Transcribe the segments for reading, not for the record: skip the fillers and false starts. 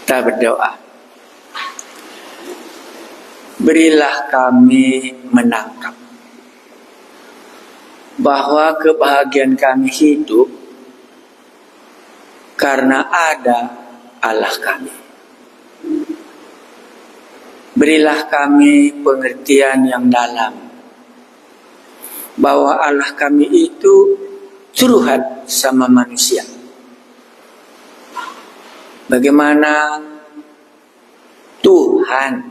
Kita berdoa. Berilah kami menangkap bahwa kebahagiaan kami hidup karena ada Allah kami. Berilah kami pengertian yang dalam bahwa Allah kami itu curhat sama manusia. Bagaimana Tuhan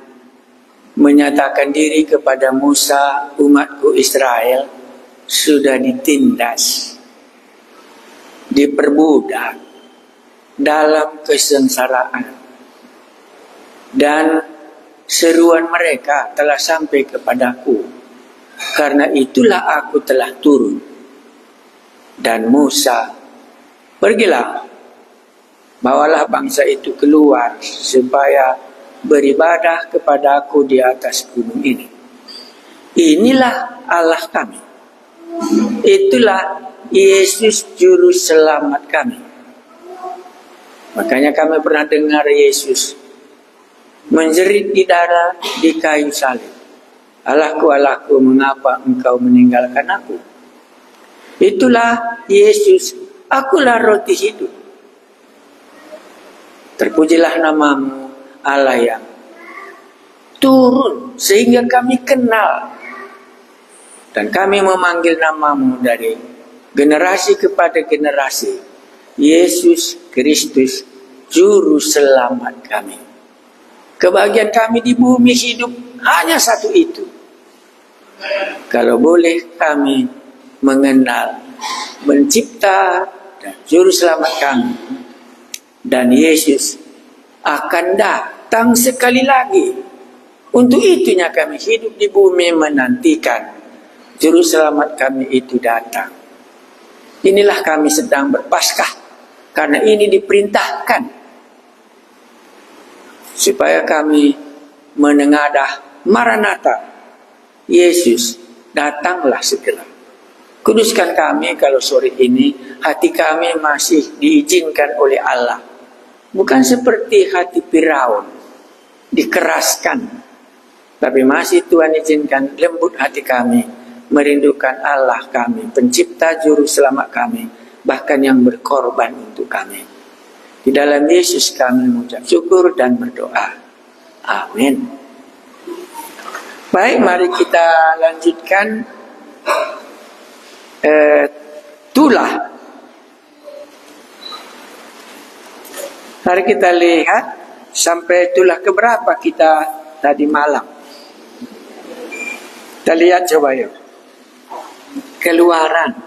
menyatakan diri kepada Musa, umatku Israel sudah ditindas, diperbudak dalam kesengsaraan, dan seruan mereka telah sampai kepadaku. Karena itulah aku telah turun. Dan Musa, pergilah, bawalah bangsa itu keluar supaya beribadah kepada aku di atas gunung ini. Inilah Allah kami. Itulah Yesus juru selamat kami. Makanya kami pernah dengar Yesus menjerit di darah di kayu salib. Allahku, Allahku, mengapa engkau meninggalkan aku? Itulah Yesus, akulah roti hidup. Terpujilah namamu, Allah yang turun sehingga kami kenal. Dan kami memanggil namamu dari generasi kepada generasi. Yesus Kristus, juru selamat kami. Kebahagiaan kami di bumi hidup hanya satu itu. Kalau boleh kami mengenal mencipta dan juru selamat kami. Dan Yesus akan datang sekali lagi. Untuk itunya kami hidup di bumi menantikan juru selamat kami itu datang. Inilah kami sedang berpaskah. Karena ini diperintahkan. Supaya kami menengadah Maranatha. Yesus, datanglah segera. Kuduskan kami kalau sore ini hati kami masih diizinkan oleh Allah. Bukan seperti hati Firaun, dikeraskan. Tapi masih Tuhan izinkan lembut hati kami, merindukan Allah kami, pencipta juru selamat kami, bahkan yang berkorban untuk kami. Di dalam Yesus kami mengucap syukur dan berdoa. Amin. Baik, mari kita lanjutkan tulah. Mari kita lihat sampai tulah keberapa kita tadi malam. Kita lihat coba yuk. Keluaran.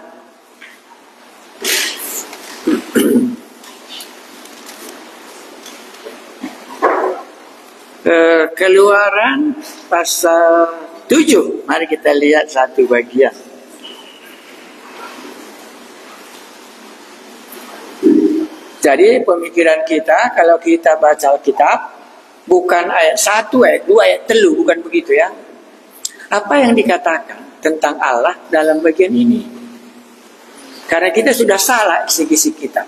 Keluaran pasal 7. Mari kita lihat satu bagian. Jadi pemikiran kita kalau kita baca Alkitab bukan ayat 1, ayat 2, ayat 3, bukan begitu ya. Apa yang dikatakan tentang Allah dalam bagian ini? Karena kita sudah salah eksegesi kita.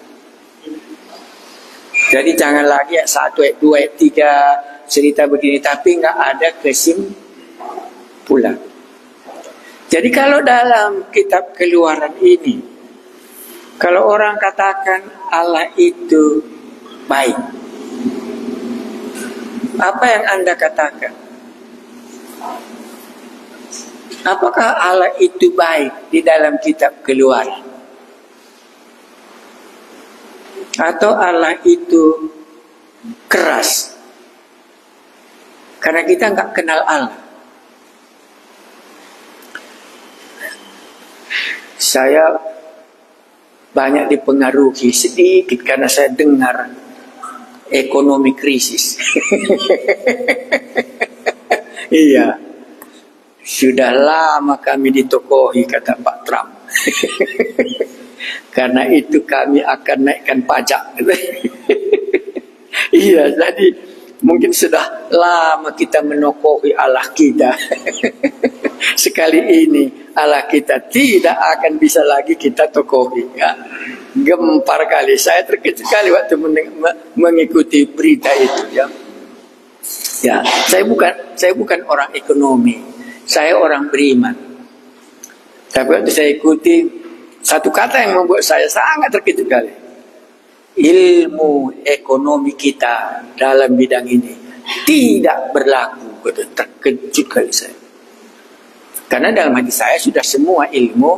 Jadi jangan lagi ayat 1, ayat 2, ayat 3 cerita begini tapi nggak ada kesimpulan. Jadi kalau dalam kitab Keluaran ini, kalau orang katakan Allah itu baik, apa yang Anda katakan? Apakah Allah itu baik di dalam kitab Keluaran? Atau Allah itu keras? Karena kita nggak kenal Allah. Saya banyak dipengaruhi sedikit karena saya dengar ekonomi krisis. Iya, sudah lama kami ditokohi kata Pak Trump. Karena itu kami akan naikkan pajak. Iya, jadi mungkin sudah lama kita menokohi Allah kita. Sekali ini Allah kita tidak akan bisa lagi kita tokohi. Ya. Gempar kali. Saya terkejut sekali waktu mengikuti berita itu ya. Ya, saya bukan orang ekonomi. Saya orang beriman. Tapi waktu saya ikuti, satu kata yang membuat saya sangat terkejut kali. Ilmu ekonomi kita dalam bidang ini tidak berlaku. Terkejut kali saya. Karena dalam hati saya sudah semua ilmu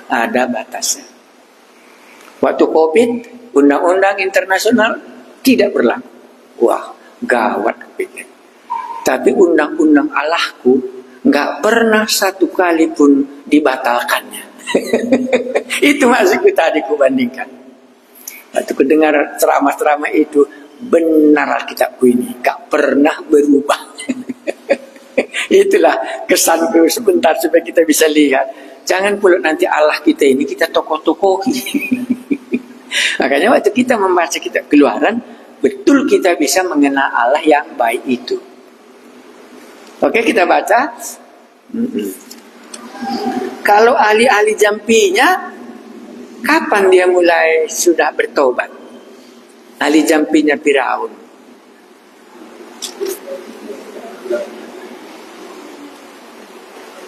ada batasnya. Waktu COVID, undang-undang internasional tidak berlaku. Wah, gawat kepikir. Tapi undang-undang Allahku nggak pernah satu kali pun dibatalkannya. Itu maksudku tadi kubandingkan. Waktu kudengar ceramah-ceramah itu, benar Alkitabku ini nggak pernah berubah. Itulah kesanku sebentar supaya kita bisa lihat. Jangan pula nanti Allah kita ini kita tokoh-tokohi. Makanya waktu kita membaca kitab Keluaran, betul kita bisa mengenal Allah yang baik itu. Oke, kita baca. Kalau ahli-ahli jampinya, kapan dia mulai sudah bertobat? Ahli jampinya Firaun.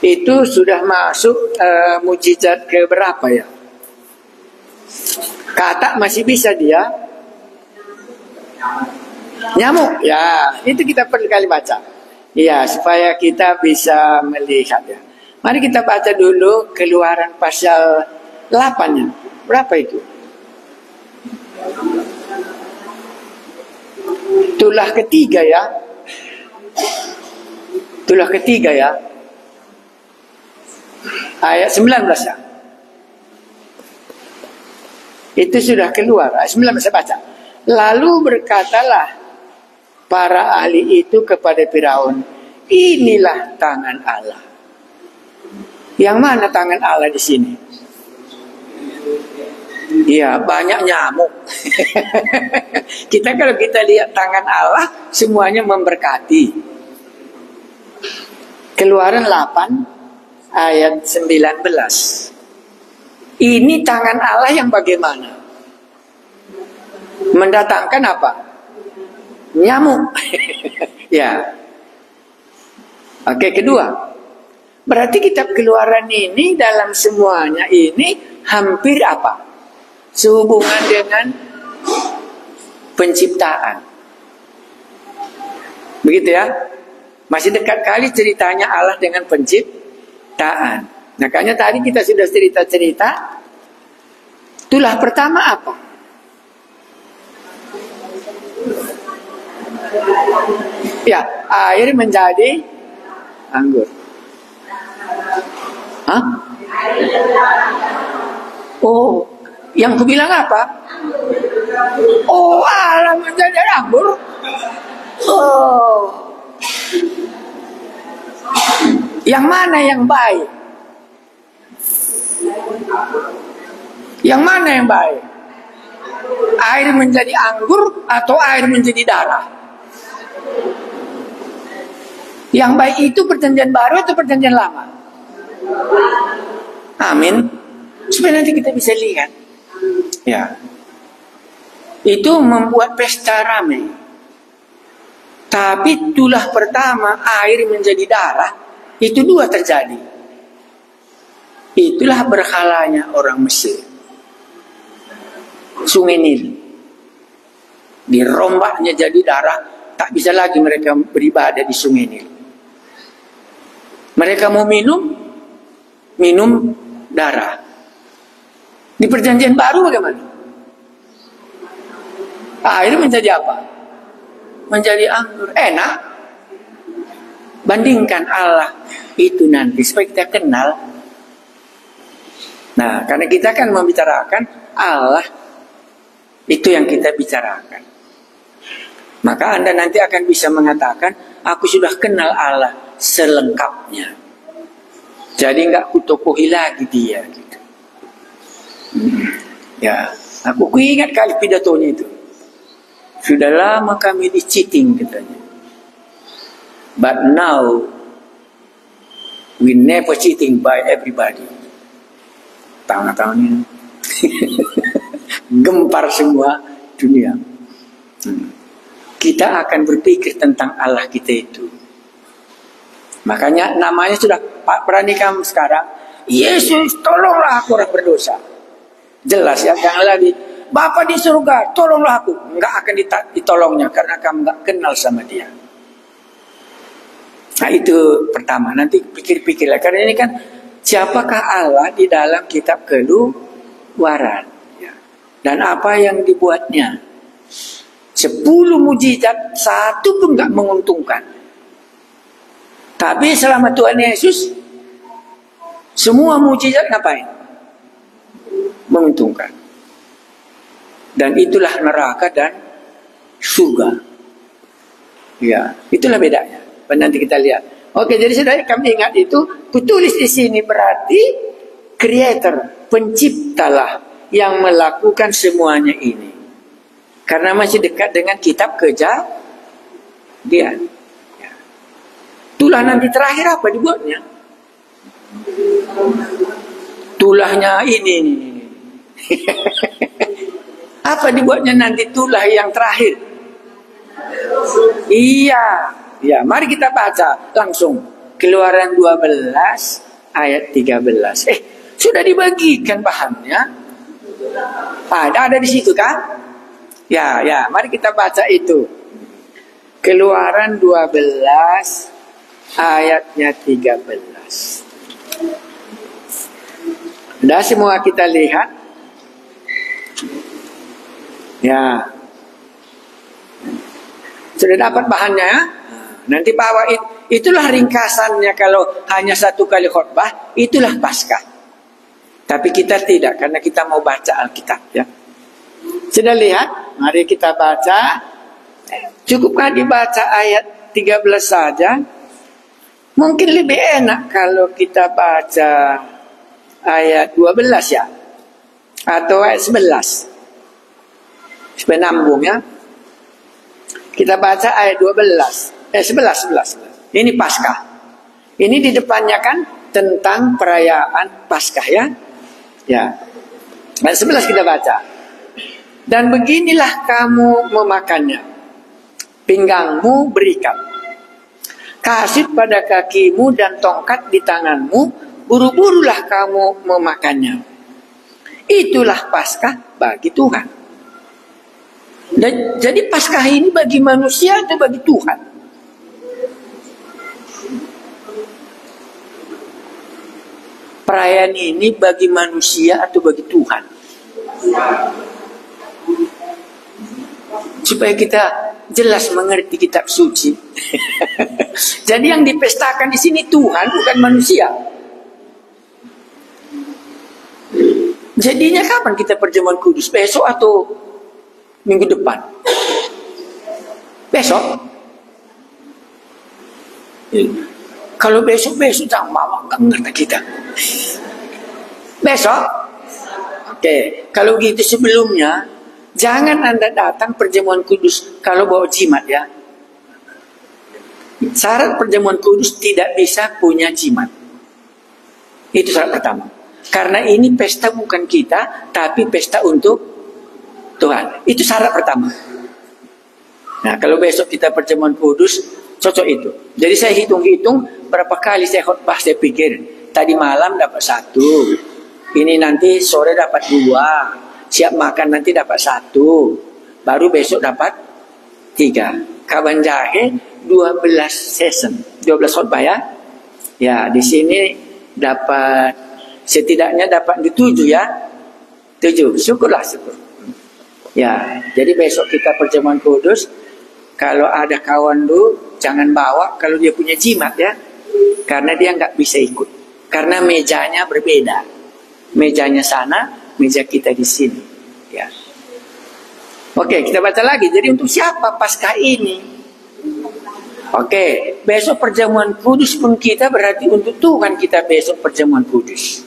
Itu sudah masuk mujizat ke berapa ya? Kata masih bisa dia. Nyamuk, ya itu kita perlu kali baca. Ya, supaya kita bisa melihat ya. Mari kita baca dulu Keluaran pasal 8-nya. Berapa itu? Tulah ketiga ya. Tulah ketiga ya. Ayat 19 ya. Itu sudah keluar. Ayat 19 saya baca. Lalu berkatalah para ahli itu kepada Firaun, inilah tangan Allah. Yang mana tangan Allah di sini? Iya, banyak nyamuk. Kalau kita lihat tangan Allah, semuanya memberkati. Keluaran 8 ayat 19. Ini tangan Allah yang bagaimana? Mendatangkan apa? Nyamuk. Ya. Oke, kedua. Berarti kitab Keluaran ini dalam semuanya ini hampir apa? Sehubungan dengan penciptaan. Begitu ya. Masih dekat kali ceritanya Allah dengan penciptaan. Makanya tadi kita sudah cerita-cerita. Tulah pertama apa? Ya, air menjadi anggur. Hah? Oh, yang ku bilang apa? Oh, alam menjadi anggur. Oh. Yang mana yang baik? Yang mana yang baik? Air menjadi anggur atau air menjadi darah? Yang baik itu perjanjian baru atau perjanjian lama? Amin. Supaya nanti kita bisa lihat. Ya. Itu membuat pesta ramai. Tapi tulah pertama air menjadi darah, itu dua terjadi. Itulah berhalanya orang Mesir. Sungai Nil. Dirombaknya jadi darah, tak bisa lagi mereka beribadah di Sungai Nil. Mereka mau minum darah. Di perjanjian baru bagaimana? Air menjadi apa? Menjadi anggur. Enak. Bandingkan Allah itu nanti supaya kita kenal. Nah, karena kita kan membicarakan Allah, itu yang kita bicarakan. Maka Anda nanti akan bisa mengatakan, aku sudah kenal Allah selengkapnya. Jadi enggak kutokohi lagi dia gitu. Ya, aku ingat kali pidatonya itu. Sudah lama kami di-cheating katanya. But now we never cheating by everybody. Tahun-tahun ini. gempar semua dunia. Kita akan berpikir tentang Allah kita itu. Makanya namanya sudah berani kamu sekarang, Yesus tolonglah aku orang berdosa. Jelas ya, jangan lagi Bapa di surga tolonglah aku. Enggak akan ditolongnya karena kamu enggak kenal sama dia. Nah itu pertama, nanti pikir-pikirlah. Karena ini kan siapakah Allah di dalam kitab Keluaran ya. Dan apa yang dibuatnya. 10 mujizat, satu pun enggak menguntungkan. Tapi selama Tuhan Yesus, semua mujizat ngapain? Menguntungkan. Dan itulah neraka dan surga. Ya, itulah bedanya. Nanti kita lihat. Oke, jadi saudara kami ingat itu, kutulis di sini berarti creator, penciptalah yang melakukan semuanya ini. Karena masih dekat dengan kitab Kejadian. Ya. Tulah nanti terakhir apa dibuatnya? Tulahnya ini. Apa dibuatnya nanti tulah yang terakhir? Iya. Ya, mari kita baca langsung. Keluaran 12 ayat 13. Sudah dibagikan bahannya. Ada di situ kan? Ya, mari kita baca itu. Keluaran 12 ayatnya 13. Sudah semua kita lihat. Ya. Sudah dapat bahannya. Nanti bawa itulah ringkasannya kalau hanya satu kali khutbah, itulah Paskah. Tapi kita tidak, karena kita mau baca Alkitab ya. Sudah lihat? Mari kita baca. Cukupkah dibaca ayat 13 saja? Mungkin lebih enak kalau kita baca ayat 12 ya. Atau ayat 11. Supaya nambung ya. Kita baca ayat 11. Ini Paskah. Ini di depannya kan tentang perayaan Paskah ya. Ya. Ayat 11 kita baca. Dan beginilah kamu memakannya. Pinggangmu berikat. Kasut pada kakimu dan tongkat di tanganmu. Buru-burulah kamu memakannya. Itulah Paskah bagi Tuhan. Dan jadi Paskah ini bagi manusia atau bagi Tuhan? Perayaan ini bagi manusia atau bagi Tuhan? Supaya kita jelas mengerti kitab suci. Jadi yang dipestakan di sini Tuhan, bukan manusia. Jadinya kapan kita perjamuan kudus? Besok atau minggu depan? Besok. Kalau besok jangan bawa, nggak ngerti kita. Besok. Oke. Kalau gitu sebelumnya, jangan Anda datang perjamuan kudus kalau bawa jimat ya. Syarat perjamuan kudus tidak bisa punya jimat. Itu syarat pertama. Karena ini pesta bukan kita, tapi pesta untuk Tuhan. Itu syarat pertama. Nah, kalau besok kita perjamuan kudus, cocok itu. Jadi saya hitung-hitung berapa kali saya khotbah, saya pikir tadi malam dapat 1, ini nanti sore dapat 2, siap makan nanti dapat 1, baru besok dapat 3. Kaban jahe 12 session, 12 khotbah ya. Ya, di sini dapat setidaknya dapat 7 ya. 7, syukurlah syukur. Ya, jadi besok kita perjamuan kudus. Kalau ada kawan lu, jangan bawa kalau dia punya jimat ya. Karena dia nggak bisa ikut. Karena mejanya berbeda. Mejanya sana, meja kita di sini. Ya. Oke, kita baca lagi. Jadi untuk siapa Paskah ini? Oke, besok perjamuan kudus pun kita berarti untuk Tuhan kita besok perjamuan kudus.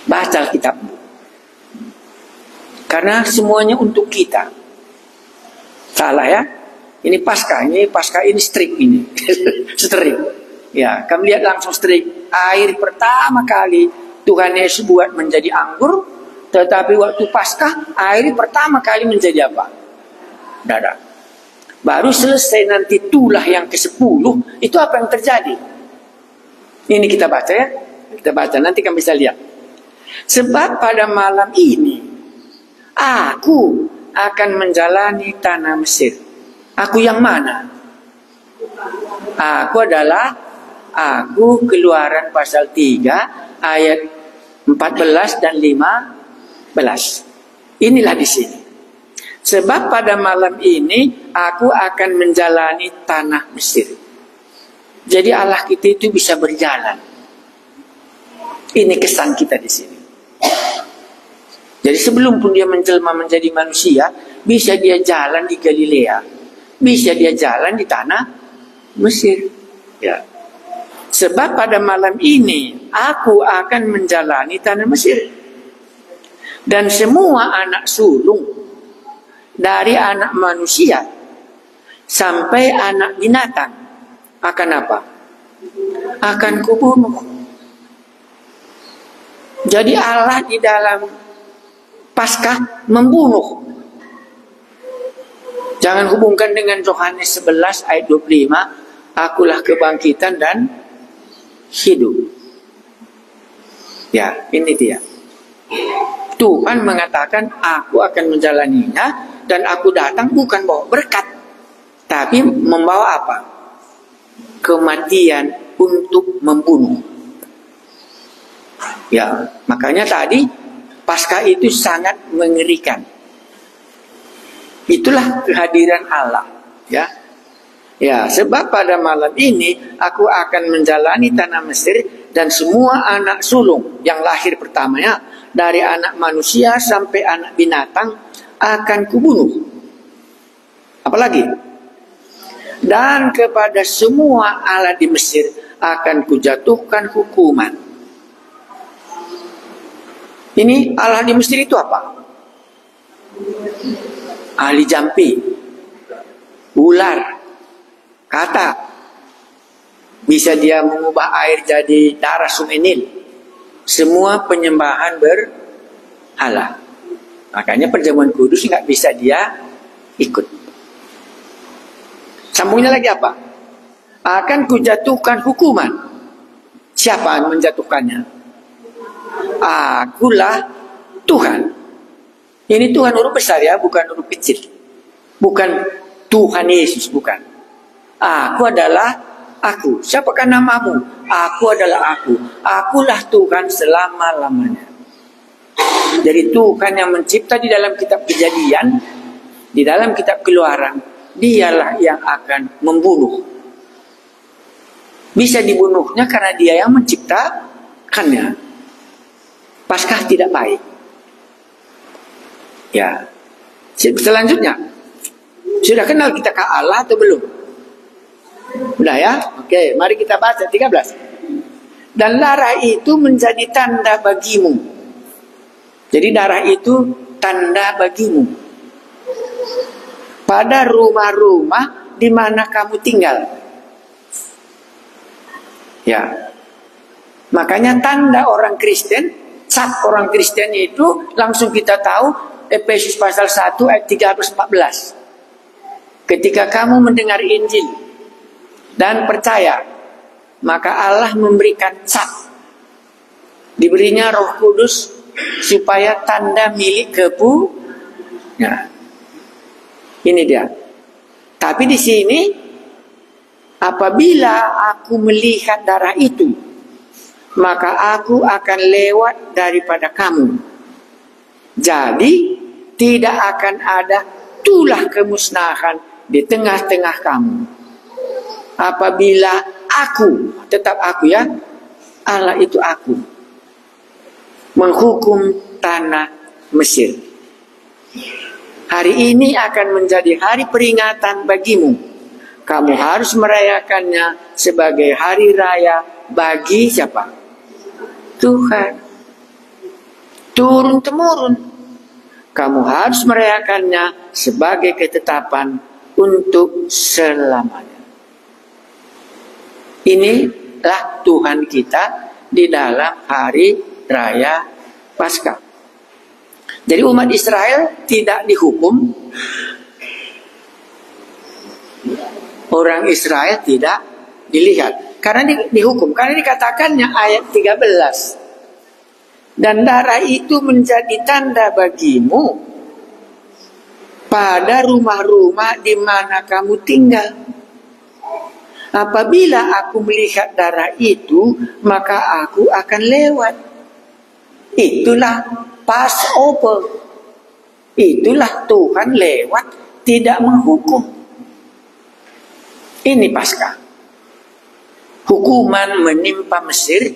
Baca kitabmu. Karena semuanya untuk kita. Salah ya. Ini Paskah ini strik ini. Strik. Ya, kamu lihat langsung strik. Air pertama kali Tuhan Yesus buat menjadi anggur, Tetapi waktu Paskah, air pertama kali menjadi apa? Darah. Baru selesai nanti tulah yang ke-10, itu apa yang terjadi? Ini kita baca ya. Kita baca, nanti kamu bisa lihat. Sebab pada malam ini, aku akan menjalani tanah Mesir. Aku yang mana? Aku adalah aku. Keluaran pasal 3 ayat 14 dan 15. Inilah di sini. Sebab pada malam ini aku akan menjalani tanah Mesir. Jadi Allah kita itu bisa berjalan. Ini kesan kita di sini. Jadi sebelum pun dia menjelma menjadi manusia, bisa dia jalan di Galilea, bisa dia jalan di tanah Mesir. Ya. Sebab pada malam ini aku akan menjalani tanah Mesir. Dan semua anak sulung dari anak manusia sampai anak binatang akan apa? Akan kubunuh. Jadi Allah di dalam Paskah membunuh. Jangan hubungkan dengan Yohanes 11 ayat 25. Akulah kebangkitan dan hidup. Ya, ini dia. Tuhan mengatakan aku akan menjalaninya, dan aku datang bukan bawa berkat, tapi membawa apa? Kematian untuk membunuh. Ya, makanya tadi Paskah itu sangat mengerikan. Itulah kehadiran Allah. Ya, ya. Sebab pada malam ini aku akan menjalani tanah Mesir, dan semua anak sulung yang lahir pertamanya dari anak manusia sampai anak binatang akan kubunuh. Apalagi? Dan kepada semua Allah di Mesir akan kujatuhkan hukuman. Ini Allah di Mesir itu apa? Ahli jampi, ular, kata. Bisa dia mengubah air jadi darah Sungai Nil. Semua penyembahan berhala. Makanya perjamuan kudus nggak bisa dia ikut. Sambungnya lagi apa? Akan kujatuhkan hukuman. Siapa yang menjatuhkannya? Akulah Tuhan. Ini Tuhan huruf besar ya, bukan huruf kecil. Bukan Tuhan Yesus, bukan. Aku adalah aku. Siapakah namamu? Aku adalah aku. Akulah Tuhan selama-lamanya. Jadi Tuhan yang mencipta di dalam kitab Kejadian, di dalam kitab Keluaran, dialah yang akan membunuh. Bisa dibunuhnya karena dia yang menciptakannya. Paskah tidak baik. Ya. Selanjutnya, sudah kenal kita ke Allah atau belum? Udah ya? Oke, mari kita baca 13. Dan darah itu menjadi tanda bagimu. Jadi darah itu tanda bagimu. Pada rumah-rumah di mana kamu tinggal. Ya. Makanya tanda orang Kristen, cat orang Kristen itu langsung kita tahu Efesus pasal 1 ayat 13-14. Ketika kamu mendengar Injil dan percaya, maka Allah memberikan cat. Diberinya Roh Kudus supaya tanda milik kepu. Ya. Ini dia. Tapi di sini apabila aku melihat darah itu, maka aku akan lewat daripada kamu. Jadi tidak akan ada tulah kemusnahan di tengah-tengah kamu. Apabila aku, tetap aku ya, Allah itu aku, menghukum tanah Mesir. Hari ini akan menjadi hari peringatan bagimu. Kamu harus merayakannya sebagai hari raya bagi siapa? Tuhan. Turun-temurun. Kamu harus merayakannya sebagai ketetapan untuk selamanya. Inilah Tuhan kita di dalam hari raya Paskah. Jadi umat Israel tidak dihukum, orang Israel tidak dilihat. Karena dihukum, karena dikatakannya ayat 13. Dan darah itu menjadi tanda bagimu pada rumah-rumah di mana kamu tinggal. Apabila aku melihat darah itu, maka aku akan lewat. Itulah Passover. Itulah Tuhan lewat, tidak menghukum. Ini Paskah. Hukuman menimpa Mesir,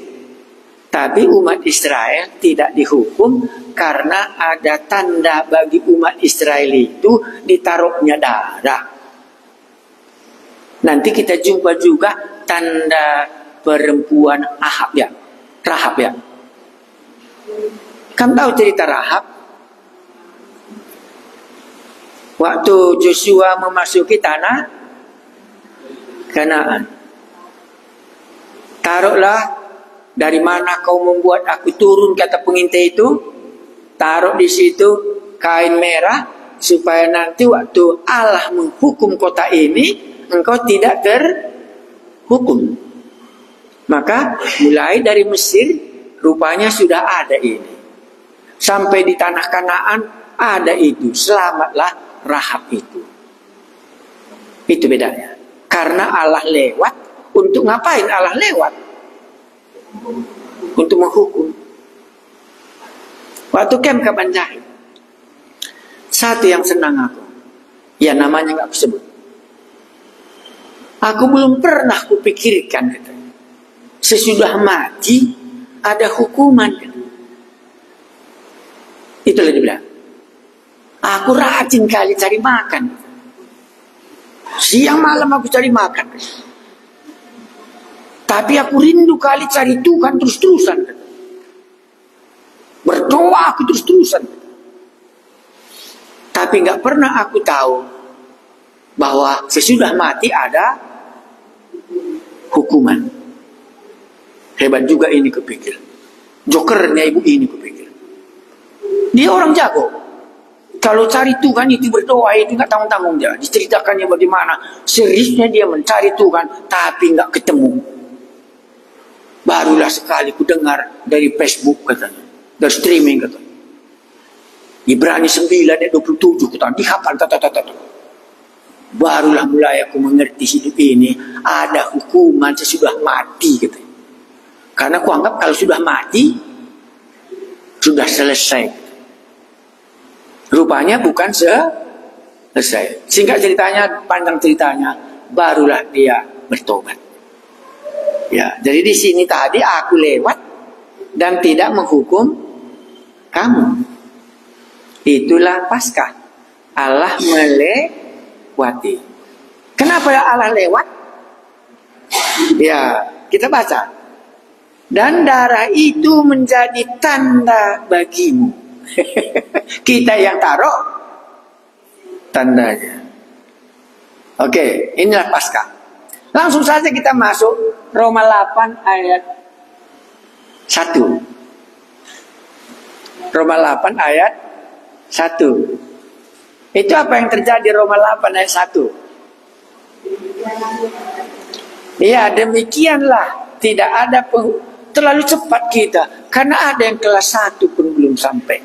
tapi umat Israel tidak dihukum karena ada tanda bagi umat Israel itu ditaruhnya darah. Nanti kita jumpa juga tanda perempuan Rahab ya. Kamu tahu cerita Rahab? Waktu Joshua memasuki tanah Kanaan. Taruhlah, dari mana kau membuat aku turun, kata pengintai itu. Taruh di situ kain merah, supaya nanti waktu Allah menghukum kota ini, engkau tidak terhukum. Maka mulai dari Mesir, rupanya sudah ada ini. Sampai di tanah Kanaan ada itu. Selamatlah Rahab itu. Itu bedanya. Karena Allah lewat. Untuk ngapain Allah lewat? Untuk menghukum. Waktu camp ke Banjai, satu yang senang aku, ya namanya nggak aku sebut. Aku belum pernah kupikirkan, katanya, sesudah mati ada hukuman. Itulah dia bilang. Aku rajin kali cari makan. Siang malam aku cari makan. Tapi aku rindu kali cari Tuhan terus-terusan. Berdoa aku terus-terusan. Tapi nggak pernah aku tahu bahwa sesudah mati ada hukuman. Hebat juga ini kupikir. Jokernya ibu ini kupikir. Dia orang jago. Kalau cari Tuhan itu berdoa itu nggak tanggung-tanggung dia. Diceritakannya bagaimana seriusnya dia mencari Tuhan tapi nggak ketemu. Barulah sekali ku dengar dari Facebook katanya, dari streaming katanya. Ibrani 9 ayat 27 katanya dihafal. Barulah mulai aku mengerti hidup ini ada hukuman sesudah mati katanya. Karena aku anggap kalau sudah mati sudah selesai. Rupanya bukan selesai. Singkat ceritanya, panjang ceritanya, barulah dia bertobat. Ya, jadi di sini tadi aku lewat dan tidak menghukum kamu. Itulah Paskah. Allah melewati. Kenapa Allah lewat? Ya, kita baca. Dan darah itu menjadi tanda bagimu. Kita yang taruh tandanya. Oke, inilah Paskah. Langsung saja kita masuk Roma 8 ayat 1. Roma 8 ayat 1. Itu apa yang terjadi Roma 8 ayat 1? Iya, demikianlah. Tidak ada terlalu cepat kita. Karena ada yang kelas 1 pun belum sampai.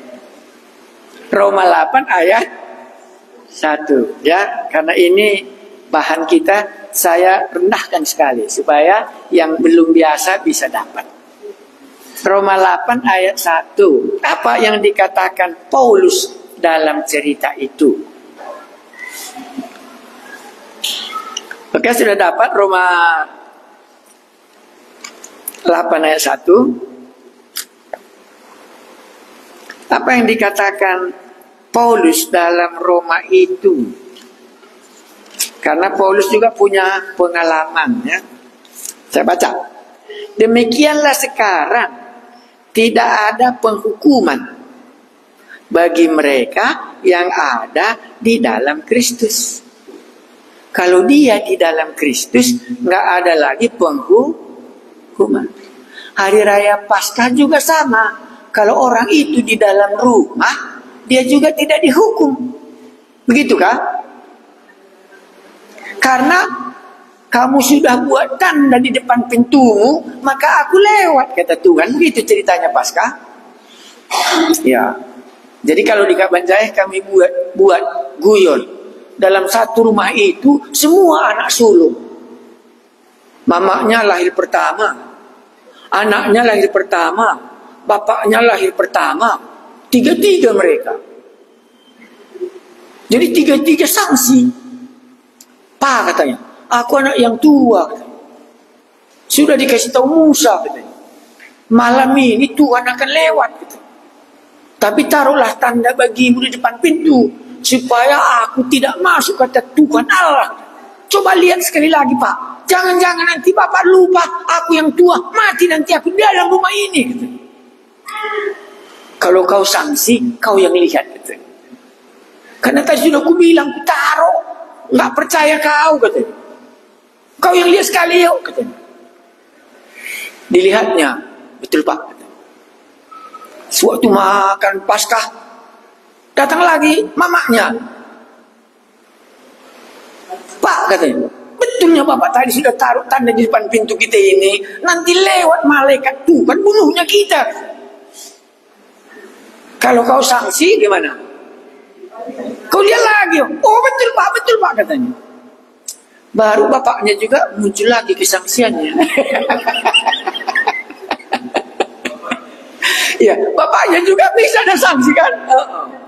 Roma 8 ayat 1. Ya, karena ini bahan kita saya rendahkan sekali supaya yang belum biasa bisa dapat. Roma 8 ayat 1. Apa yang dikatakan Paulus dalam cerita itu? Oke, sudah dapat Roma 8 ayat 1. Apa yang dikatakan Paulus dalam Roma itu? Karena Paulus juga punya pengalaman, ya. Saya baca. Demikianlah sekarang tidak ada penghukuman bagi mereka yang ada di dalam Kristus. Kalau dia di dalam Kristus, nggak ada lagi penghukuman. Hari Raya Paskah juga sama. Kalau orang itu di dalam rumah, dia juga tidak dihukum. Begitukah? Karena kamu sudah buat tanda di depan pintumu, maka aku lewat, kata Tuhan. Begitu ceritanya Paskah. Ya. Jadi kalau di Kabanjaya kami buat guyon. Dalam satu rumah itu semua anak sulung. Mamanya lahir pertama, anaknya lahir pertama, bapaknya lahir pertama, tiga-tiga mereka. Jadi tiga-tiga sanksi. Pak katanya, aku anak yang tua katanya. Sudah dikasih tahu Musa katanya, malam ini Tuhan akan lewat katanya. Tapi taruhlah tanda bagimu di depan pintu, supaya aku tidak masuk, kata Tuhan Allah. Coba lihat sekali lagi Pak, jangan-jangan nanti Bapak lupa aku yang tua, mati nanti aku dalam rumah ini gitu. Kalau kau sanksi, kau yang lihat gitu. Karena tadi sudah aku bilang, taruh, nggak percaya kau katanya. Kau yang lihat sekali yuk katanya. Dilihatnya, betul Pak katanya. Suatu makan Paskah, datang lagi mamanya. Pak katanya, betulnya Bapak tadi sudah taruh tanda di depan pintu kita ini, nanti lewat malaikat Tuhan bunuhnya kita. Kalau kau sanksi gimana? Kau lihat lagi, oh betul Pak katanya. Baru bapaknya juga muncul lagi kesangsiannya. Ya, bapaknya juga bisa ada sanksi kan?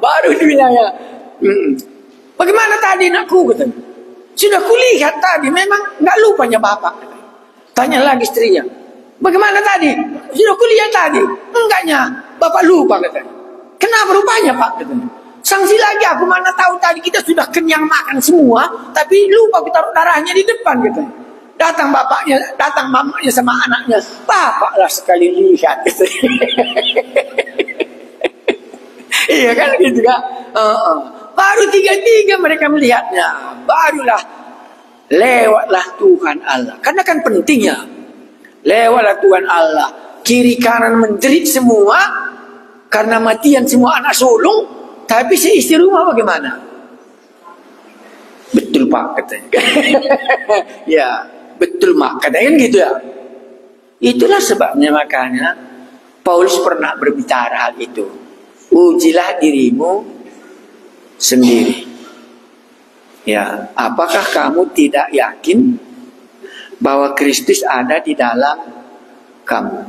Baru dibilangnya. Bagaimana tadi nakku katanya? Sudah kulihat tadi, memang nggak lupanya bapak. Tanya lagi istrinya, bagaimana tadi? Sudah kulihat tadi, enggaknya bapak lupa katanya. Kenapa rupanya Pak katanya? Sanksi lagi, aku mana tahu tadi kita sudah kenyang makan semua, tapi lupa kita taruh darahnya di depan katanya. Datang bapaknya, datang mamanya sama anaknya, bapaklah sekali lihat katanya. Iya kan gitu kan? Baru tiga-tiga mereka melihatnya, barulah lewatlah Tuhan Allah. Karena kan pentingnya lewatlah Tuhan Allah. Kiri kanan menjerit semua karena matian semua anak sulung, tapi si istri rumah bagaimana? Betul Pak katanya. Ya betul Mak katanya kan gitu ya. Itulah sebabnya makanya Paulus pernah berbicara hal itu. Ujilah dirimu sendiri. Ya, apakah kamu tidak yakin bahwa Kristus ada di dalam kamu?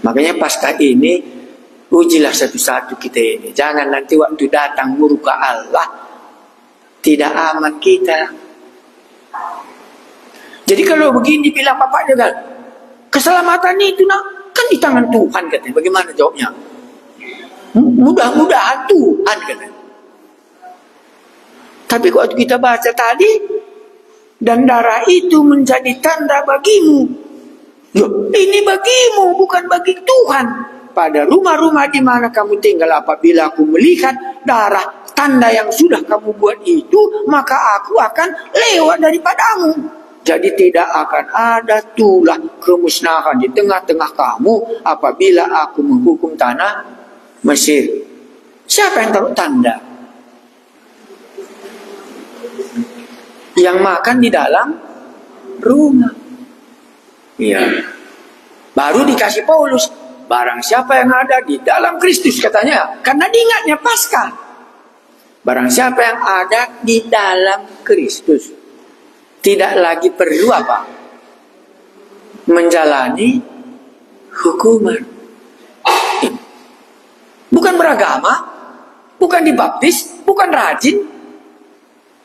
Makanya Paskah ini ujilah satu-satu kita ini. Jangan nanti waktu datang murka Allah tidak aman kita. Jadi kalau begini bilang Bapak juga, keselamatan itu nak kan di tangan Tuhan katanya. Bagaimana jawabnya? Mudah-mudahan Tuhan katanya. Tapi waktu kita baca tadi, dan darah itu menjadi tanda bagimu. Loh, ini bagimu, bukan bagi Tuhan. Pada rumah-rumah di mana kamu tinggal, apabila aku melihat darah tanda yang sudah kamu buat itu, maka aku akan lewat daripadamu. Jadi tidak akan ada tulah kemusnahan di tengah-tengah kamu apabila aku menghukum tanah Mesir. Siapa yang taruh tanda? Yang makan di dalam rumah. Iya. Baru dikasih Paulus, barang siapa yang ada di dalam Kristus katanya, karena diingatnya Paskah. Barang siapa yang ada di dalam Kristus, tidak lagi perlu apa? Menjalani hukuman. Bukan beragama, bukan dibaptis, bukan rajin,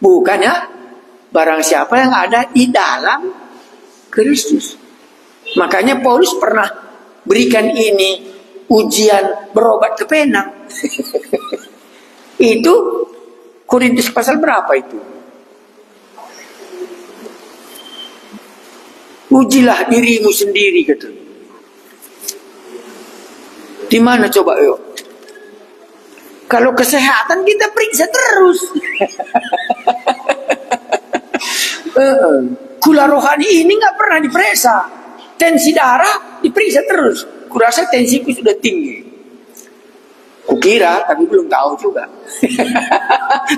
bukan ya. Barang siapa yang ada di dalam Kristus. Makanya Paulus pernah berikan ini ujian berobat ke Penang. Itu Korintus pasal berapa itu? Ujilah dirimu sendiri gitu. Di mana coba yuk? Kalau kesehatan kita periksa terus. Gula rohani ini nggak pernah diperiksa. Tensi darah diperiksa terus. Kurasa tensiku sudah tinggi. Kukira, tapi belum tahu juga.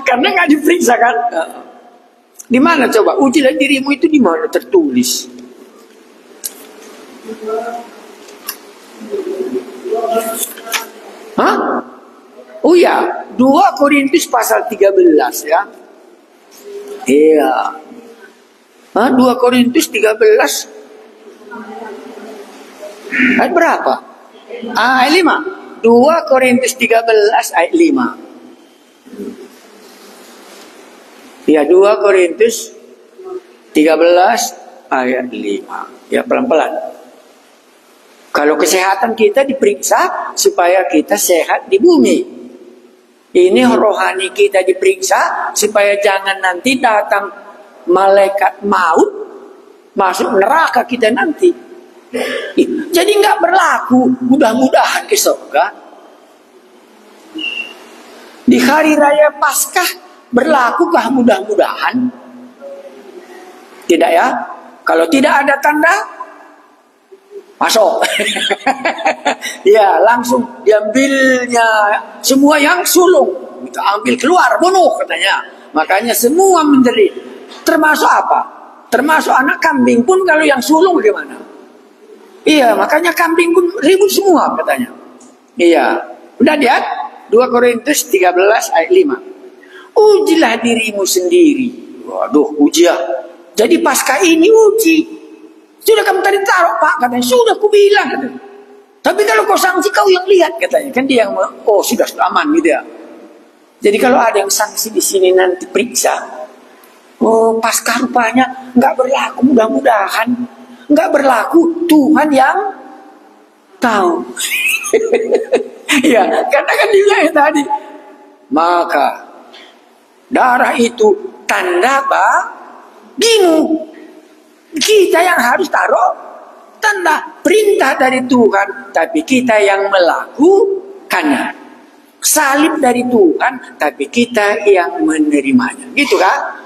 Karena nggak diperiksa kan. Di mana coba? Ujilah dirimu itu di mana tertulis? Hah? Oh ya, 2 Korintus pasal 13 ya. Iya. 2 Korintus 13 ayat berapa? Ayat 5. 2 Korintus 13 ayat 5. Ya, 2 Korintus 13 ayat 5. Ya, pelan-pelan. Kalau kesehatan kita diperiksa supaya kita sehat di bumi. Ini rohani kita diperiksa supaya jangan nanti datang malaikat maut masuk neraka kita nanti. Jadi nggak berlaku mudah-mudahan ke surga. Di hari raya Paskah berlakukah mudah-mudahan? Tidak ya. Kalau tidak ada tanda, masuk. Ya, langsung diambilnya semua yang sulung. Kita ambil keluar, bunuh katanya. Makanya semua menjerit. Termasuk apa? Termasuk anak kambing pun kalau yang sulung bagaimana? Iya, makanya kambing pun ribut semua katanya. Iya. Udah lihat 2 Korintus 13 ayat 5. Ujilah dirimu sendiri. Waduh, ujiah. Jadi Paskah ini uji. Sudah kamu tadi taruh Pak katanya. Sudah aku bilang katanya. Tapi kalau kau sanksi kau yang lihat katanya. Kan dia yang sudah aman gitu ya. Jadi kalau ada yang sanksi di sini nanti periksa. Paskah rupanya nggak berlaku, mudah-mudahan nggak berlaku, Tuhan yang tahu. Ya, karena kan dia tadi. Maka darah itu tanda bagimu. Kita yang harus taruh tanda, perintah dari Tuhan, tapi kita yang melakukannya. Salib dari Tuhan, tapi kita yang menerimanya. Gitu kan?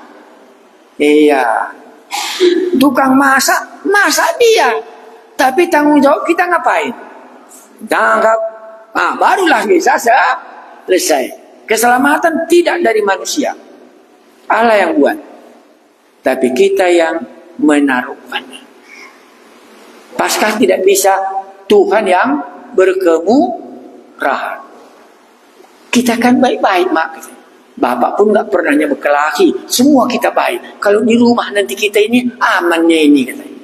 Iya. Tukang masak dia, tapi tanggung jawab kita ngapain? Tangkap, barulah bisa selesai. Keselamatan tidak dari manusia, Allah yang buat, tapi kita yang menaruhkannya. Paskah tidak bisa Tuhan yang berkemurahan. Kita kan baik-baik mak. Bapak pun nggak pernah nyebut kelahi. Semua kita baik. Kalau di rumah nanti kita ini amannya ini katanya.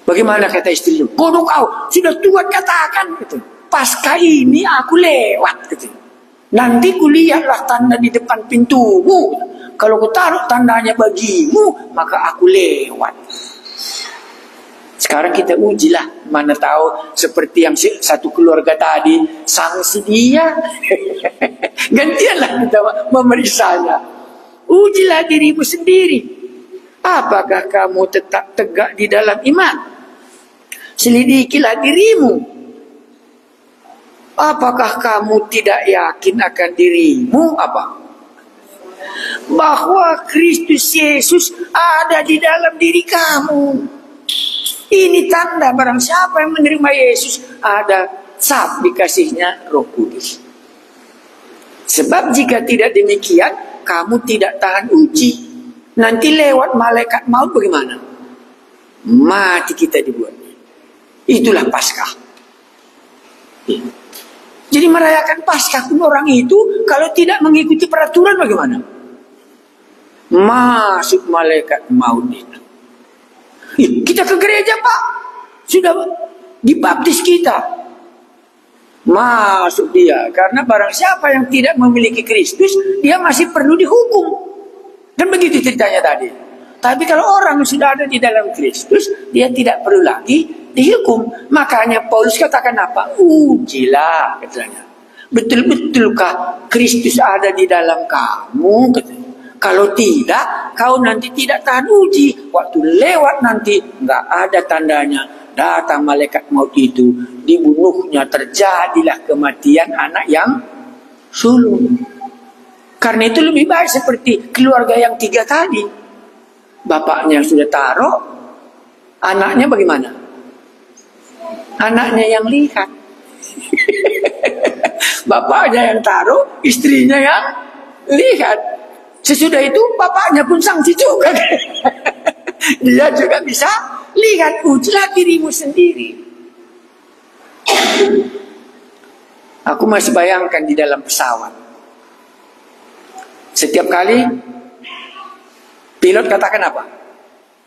Bagaimana kata istrinya? Bodoh kau, sudah Tuhan katakan gitu. Paskah ini aku lewat gitu. Nanti kulihatlah tanda di depan pintumu. Kalau ku taruh tandanya bagimu, maka aku lewat. Sekarang kita ujilah, mana tahu seperti yang satu keluarga tadi, sanksi dia. Gantianlah kita memeriksanya. Ujilah dirimu sendiri. Apakah kamu tetap tegak di dalam iman? Selidikilah dirimu. Apakah kamu tidak yakin akan dirimu? Bahwa Kristus Yesus ada di dalam diri kamu. Ini tanda barang siapa yang menerima Yesus ada sab dikasihnya Roh Kudus. Sebab jika tidak demikian, kamu tidak tahan uji. Nanti lewat malaikat maut bagaimana? Mati kita dibuatnya. Itulah Paskah. Jadi merayakan Paskah pun orang itu kalau tidak mengikuti peraturan bagaimana? Masuk malaikat maut itu. Kita ke gereja Pak, sudah dibaptis kita, masuk dia. Karena barang siapa yang tidak memiliki Kristus, dia masih perlu dihukum. Kan begitu ceritanya tadi. Tapi kalau orang sudah ada di dalam Kristus, dia tidak perlu lagi dihukum. Makanya Paulus katakan apa? Ujilah katanya. Betul-betulkah Kristus ada di dalam kamu? Katanya. Kalau tidak, kau nanti tidak tahan uji. Waktu lewat nanti, nggak ada tandanya. Datang malaikat maut itu, dibunuhnya, terjadilah kematian anak yang sulung. Karena itu lebih baik seperti keluarga yang 3 tadi. Bapaknya sudah taruh, anaknya bagaimana? Anaknya yang lihat. Bapaknya yang taruh, istrinya yang lihat. Sesudah itu bapaknya pun sangsi juga. Dia juga bisa lihat. Ujilah dirimu sendiri. Aku masih bayangkan di dalam pesawat. Setiap kali pilot katakan apa?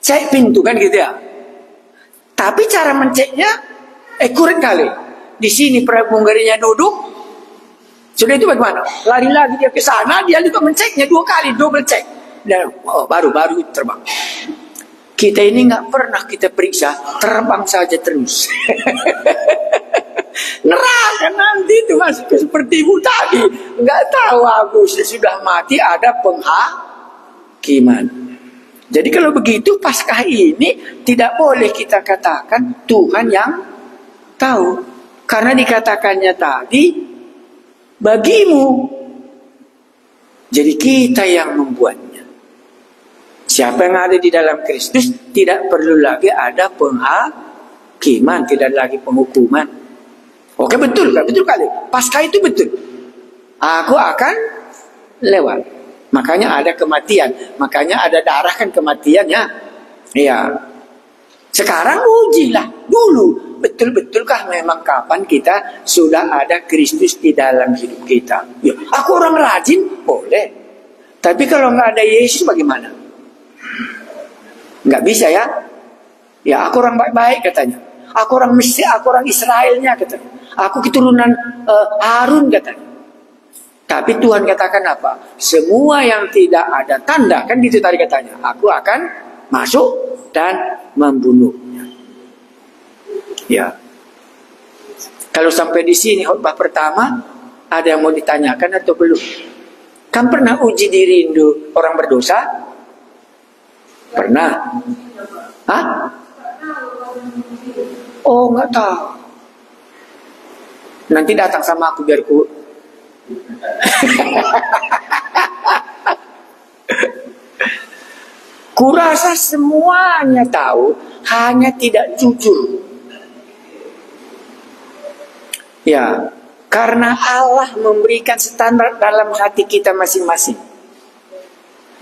Cek pintu kan gitu ya. Tapi cara menceknya kurang kali. Di sini pramugarinya duduk. Sudah itu bagaimana? Lari lagi dia ke sana, dia juga menceknya 2 kali, double cek. Dan baru terbang. Kita ini nggak pernah kita periksa, terbang saja terus. Neraka nanti itu masuk seperti ibu tadi. Nggak tahu aku sesudah mati ada penghakiman. Jadi kalau begitu Paskah ini tidak boleh kita katakan Tuhan yang tahu. Karena dikatakannya tadi bagimu. Jadi kita yang membuatnya. Siapa yang ada di dalam Kristus tidak perlu lagi ada penghakiman, tidak lagi penghukuman. Oke, betul kali. Paskah itu betul. Aku akan lewat. Makanya ada kematian, makanya ada darah kan kematiannya. Iya. Sekarang ujilah dulu. Betul-betulkah memang kapan kita sudah ada Kristus di dalam hidup kita? Ya, aku orang rajin, boleh. Tapi kalau nggak ada Yesus bagaimana? Nggak bisa ya? Ya, aku orang baik-baik katanya. Aku orang Mesir, aku orang Israelnya katanya. Aku keturunan Harun katanya. Tapi Tuhan katakan apa? Semua yang tidak ada tanda, kan gitu tadi katanya. Aku akan masuk dan membunuhnya. Ya. Kalau sampai di sini khotbah pertama, ada yang mau ditanyakan atau belum? Kan pernah uji diri orang berdosa? Pernah? Hah? Oh, nggak tahu. Nanti datang sama aku biar ku. Kurasa semuanya tahu, hanya tidak jujur. Ya, karena Allah memberikan standar dalam hati kita masing-masing.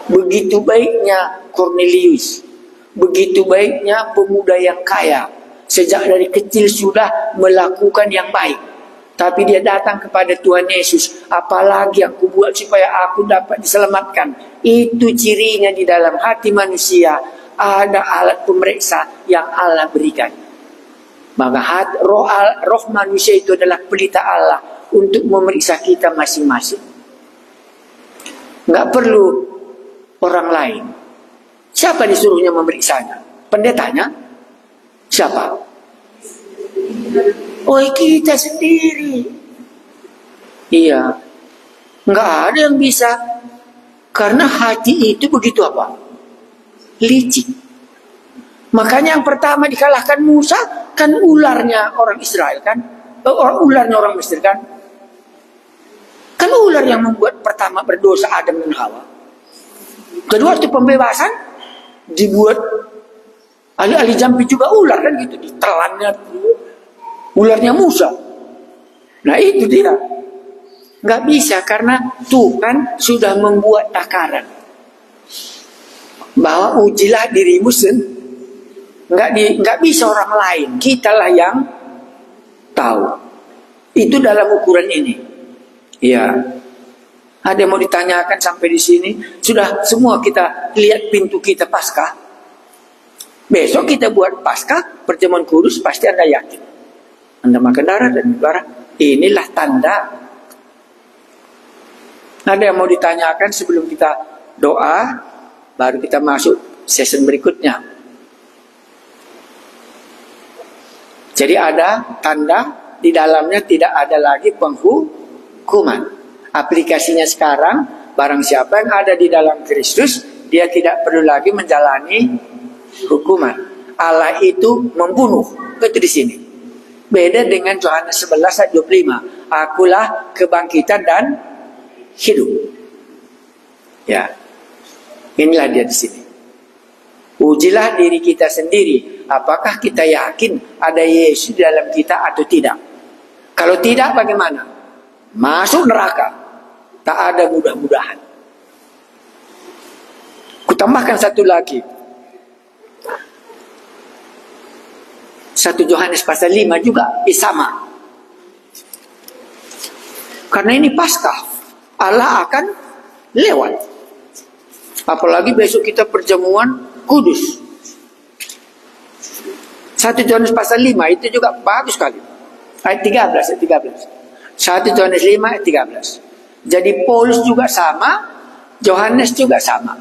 Begitu baiknya Cornelius, begitu baiknya pemuda yang kaya, sejak dari kecil sudah melakukan yang baik. Tapi dia datang kepada Tuhan Yesus, apalagi yang kubuat supaya aku dapat diselamatkan. Itu cirinya di dalam hati manusia, ada alat pemeriksa yang Allah berikan. Maka roh manusia itu adalah pelita Allah untuk memeriksa kita masing-masing. Nggak perlu orang lain. Siapa disuruhnya memeriksanya? Pendetanya? Siapa? Oh, kita sendiri. Iya. Nggak ada yang bisa. Karena hati itu begitu apa? Licik. Makanya yang pertama dikalahkan Musa kan ularnya orang Israel kan, ularnya orang Mesir kan. Kan ular yang membuat pertama berdosa Adam dan Hawa. Kedua waktu pembebasan dibuat ahli-ahli jampi juga ular kan gitu, ditelannya ularnya Musa. Nah itu dia. Nggak bisa karena Tuhan sudah membuat takaran bahwa ujilah dirimu sendiri. Nggak bisa orang lain, kitalah yang tahu. Itu dalam ukuran ini. Ya. Ada yang mau ditanyakan sampai di sini? Sudah semua kita lihat pintu kita Paskah. Besok kita buat Paskah, perjamuan kudus, pasti Anda yakin. Anda makan darah dan darah. Inilah tanda. Ada yang mau ditanyakan sebelum kita doa, baru kita masuk sesi berikutnya. Jadi ada tanda di dalamnya tidak ada lagi penghukuman. Aplikasinya sekarang, barang siapa yang ada di dalam Kristus, dia tidak perlu lagi menjalani hukuman. Allah itu membunuh. Itu di sini. Beda dengan Yohanes 11 ayat 25. Akulah kebangkitan dan hidup. Ya. Inilah dia di sini. Ujilah diri kita sendiri. Apakah kita yakin ada Yesus di dalam kita atau tidak? Kalau tidak, bagaimana? masuk neraka. Tak ada mudah-mudahan. Kutambahkan satu lagi. 1 Yohanes pasal 5 juga sama. Karena ini Paskah, Allah akan lewat. Apalagi besok kita perjamuan kudus. 1 Yohanes pasal 5 itu juga bagus sekali. Ayat 13. 1 Yohanes 5 ayat 13. Jadi Paulus juga sama, Yohanes juga sama.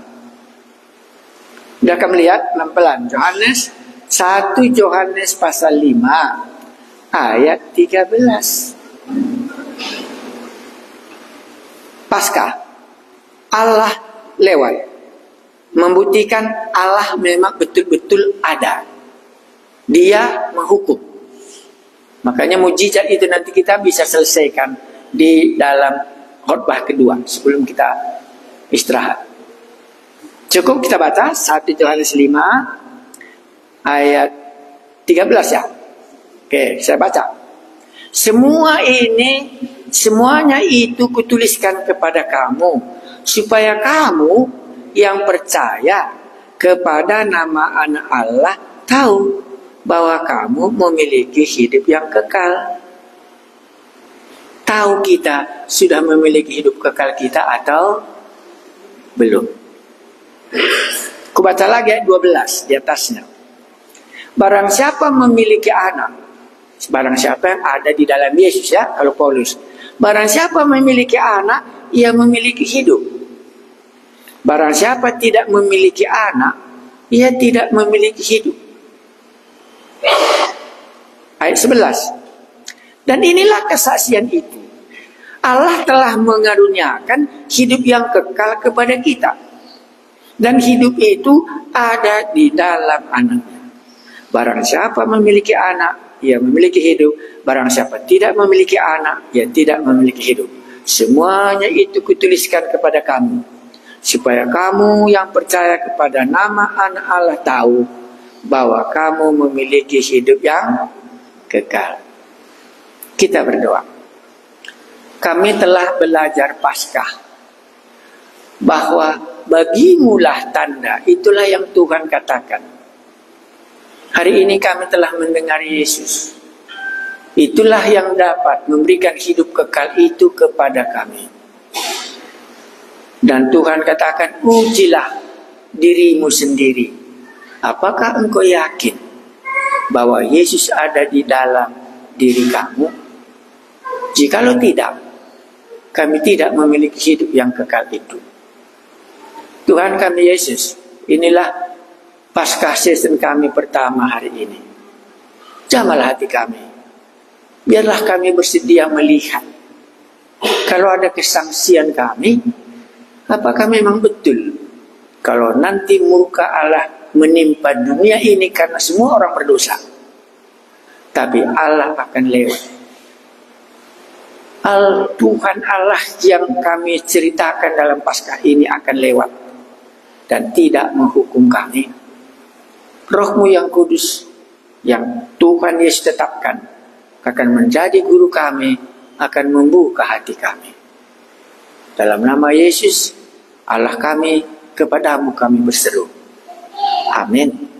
Sudah kamu lihat pelan-pelan. 1 Yohanes pasal 5 ayat 13. Paskah, Allah lewat, membuktikan Allah memang betul-betul ada. Dia menghukum. Makanya mujizat itu nanti kita bisa selesaikan di dalam khotbah kedua sebelum kita istirahat. Cukup kita baca 1 Yohanes 5 ayat 13 ya. Oke, saya baca. Semuanya itu kutuliskan kepada kamu, supaya kamu yang percaya kepada nama anak Allah tahu bahwa kamu memiliki hidup yang kekal. Tahu kita sudah memiliki hidup kekal kita atau belum? Kubaca lagi ayat 12 di atasnya. Barang siapa memiliki anak, barang siapa yang ada di dalam Yesus ya, kalau Paulus. Barang siapa memiliki anak, ia memiliki hidup. Barang siapa tidak memiliki anak, ia tidak memiliki hidup. Ayat 11. Dan inilah kesaksian itu. Allah telah mengaruniakan hidup yang kekal kepada kita. Dan hidup itu ada di dalam anaknya. Barang siapa memiliki anak, ia memiliki hidup. Barang siapa tidak memiliki anak, ia tidak memiliki hidup. Semuanya itu kutuliskan kepada kamu, supaya kamu yang percaya kepada nama anak Allah tahu bahwa kamu memiliki hidup yang kekal. Kita berdoa. Kami telah belajar Paskah, bahwa bagimulah tanda, itulah yang Tuhan katakan. Hari ini kami telah mendengar Yesus. Itulah yang dapat memberikan hidup kekal itu kepada kami. Dan Tuhan katakan, ujilah dirimu sendiri. Apakah engkau yakin bahwa Yesus ada di dalam diri kamu? Jikalau tidak, kami tidak memiliki hidup yang kekal itu. Tuhan kami Yesus, inilah Paskah season kami pertama hari ini. Jamahlah hati kami. Biarlah kami bersedia melihat. Kalau ada kesangsian kami, apakah memang betul kalau nanti murka Allah menimpa dunia ini karena semua orang berdosa, tapi Allah akan lewat. Tuhan Allah yang kami ceritakan dalam Paskah ini akan lewat dan tidak menghukum kami. Roh-Mu yang kudus yang Tuhan Yesus tetapkan akan menjadi guru kami, akan membuka hati kami. Dalam nama Yesus Allah kami, kepadamu kami berseru. Amin.